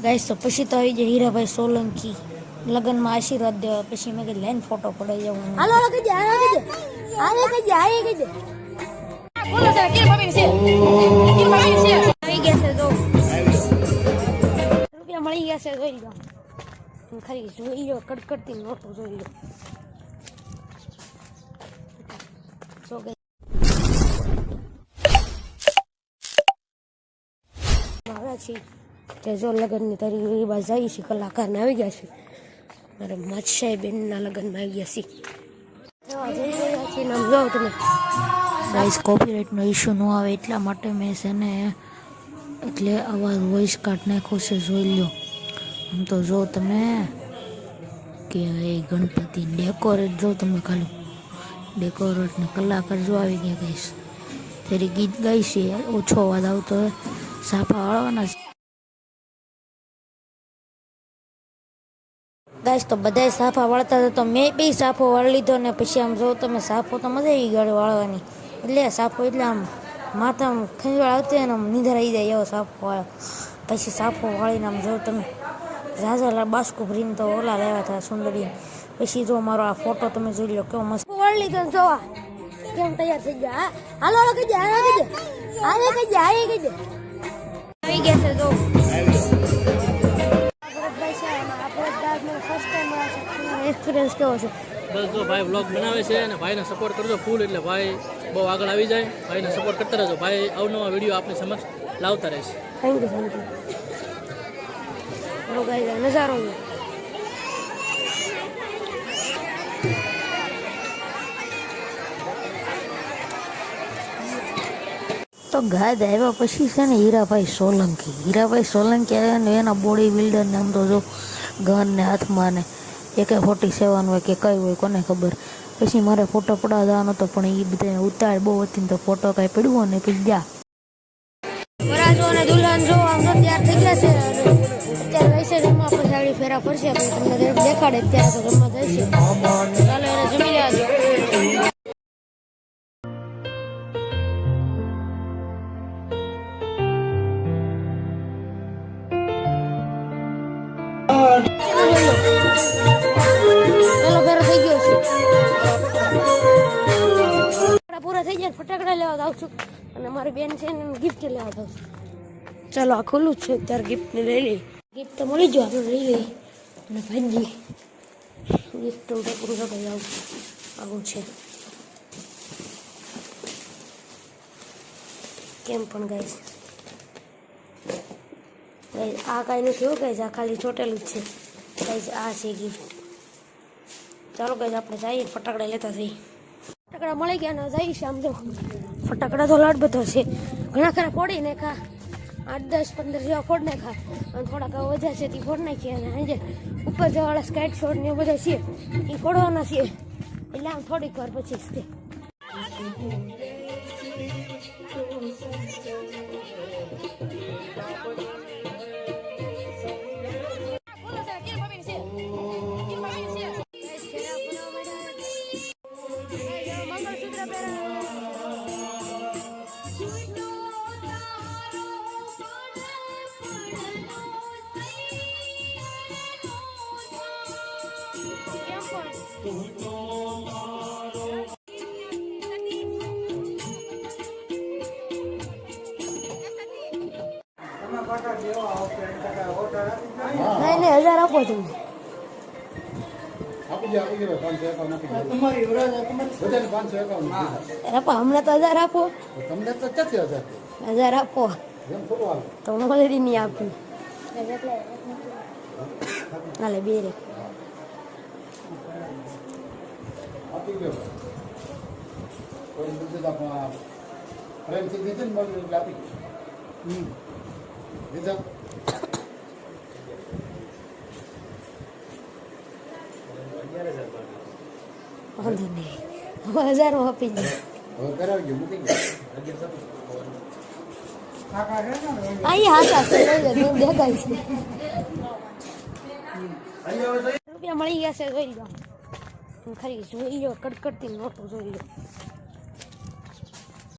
Guys તો પછી તો આવી જાય હીરાભાઈ સોલંકી લગ્નમાં આશીર્વાદ દેવા. પછી મેં કીધું લઈને ફોટો પડાવી જાઉં. હાલો હાલો કઈ જાય આવી ગયા છે જો રૂપિયા મળી ગયા છે જોઈ લો ખરી જોઈ લો કડકડતી નોટો જોઈ લો. જો લગ્નની તારી બાજુ જઈએ છીએ, કલાકારને આવી ગયા છે. મારે મચ્છાઈ બેનના લગ્નમાં આવી ગયા છીએ. નામ જાઓ તમે ગાઈસ, કોપીરાઇટનો ઇશ્યુ ન આવે એટલા માટે મેં છે ને એટલે આવા વોઇસ કાર્ડ નાખ્યો છે, જોઈ લો. આમ તો જો તમે કે એ ગણપતિ ડેકોરેટ જો તમે ખાલી ડેકોરેટ ને કલાકાર જો આવી ગયા ગાઈસ. ત્યારે ગીત ગાઈ છે, ઓછો અવાજ આવતો હોય, સાફા વાળવાના છે ગાઈસ. તો બધાય સાફા વાળતા હતા તો મેં બી સાફો વાળી લીધો ને પછી આમ જો તમે સાફો તો મજા આવી ગાડી વાળવાની. એટલે સાફો એટલે આમ માથા ખંજવાળ આવતી હોય ને આમ નીંદર આવી જાય એવો સાફો વાળો. પછી સાફો વાળીને આમ જો તમે ઝાઝા બાસ્કો ભરીને તો ઓલા લેવા હતા સુંદરી. પછી જો મારો આ ફોટો તમે જોઈ લો કેવો મસ્ત વાળી લીધો. જોવા કેમ તૈયાર થઈ ગયા. હાલો હાલો કઈ જાય આવી ગયા છે જો એક્સપિરિયન્સ કેવો છે? બસ જો ભાઈ વ્લોગ બનાવે છે અને ભાઈને સપોર્ટ કરજો ફૂલ, એટલે ભાઈ બહુ આગળ આવી જાય. ભાઈને સપોર્ટ કરતા રહેજો. ભાઈ અવનવા વિડીયો આપણી સમક્ષ લાવતા રહેશે. થેન્ક યુ ગાઈસ, નજારો તો ગાય આવ્યા પછી છે ને હીરાભાઈ સોલંકી આવ્યા ને એના બોડી બિલ્ડર ને આમ તો જો ગન ને હાથમાં ને AK-47 હોય કે કઈ હોય કોને ખબર. પછી મારે ફોટો પડાવવા જવાનો હતો પણ એ બધા ઉતાર બહુ હતી તો ફોટો કાંઈ પડ્યો ને પછી જા વરાજો અને દુલ્હન જો આમ તો તૈયાર થઈ ગયા છે. અત્યારે વૈસે રમવા આપણે સાડી ફેરા પડશે, તમને દેખાડે ત્યારે તો રમવા જાય છે. ચાલો એને જમી લેજો. પૂરા થઈ જાય ફટાકડા લેવા જાઉં છું અને મારી બેન છે ને ગિફ્ટ લેવા જાઉં છું. ચાલો આ ખુલ્લું જ છે ત્યારે ગિફ્ટ ને લઈ લઈ. ગિફ્ટ તો મળી જાય આપણે લઈ લઈ. અને ભાઈ ગિફ્ટ તો પૂરું કરી આવું આવું છે કેમ પણ ગાઈસ આ કાંઈ નથી એવું ગાઈસ, આ ખાલી ચોટેલું જ છે ગાઈસ. આ છે ગિફ્ટ. ચાલો ગાઈસ આપણે જઈએ ફટાકડા લેતા થઈ. ફટાકડા મળી ગયા ને જઈએ છે. આમ તો ફટાકડા તો લાડ બધા છે, ઘણા ખરા ફોડી નાખા, 8-10-15 જેવા ફોડ નાખા અને થોડાક વધ્યા છે તે ફોડ નાખીએ. અને આજે ઉપર જવાળા સ્કાઇટ શોટ ને બધા છે એ ફોડવાના છે, એટલે આમ થોડીક વાર પછી જ તે નહીં 1000 આપો તમે. હમણાં તો 1000 આપો. તમને તો 1000 આપો તો ઓલરેડી નહીં આપ્યું. હાલે બે રે વાંધો નહીં 1000 આપી દે. અહીંયા દેખાય છે રૂપિયા મળી ગયા છે જોઈ લો ખરી જોઈ લો કડકડતી નોટો જોઈ લો.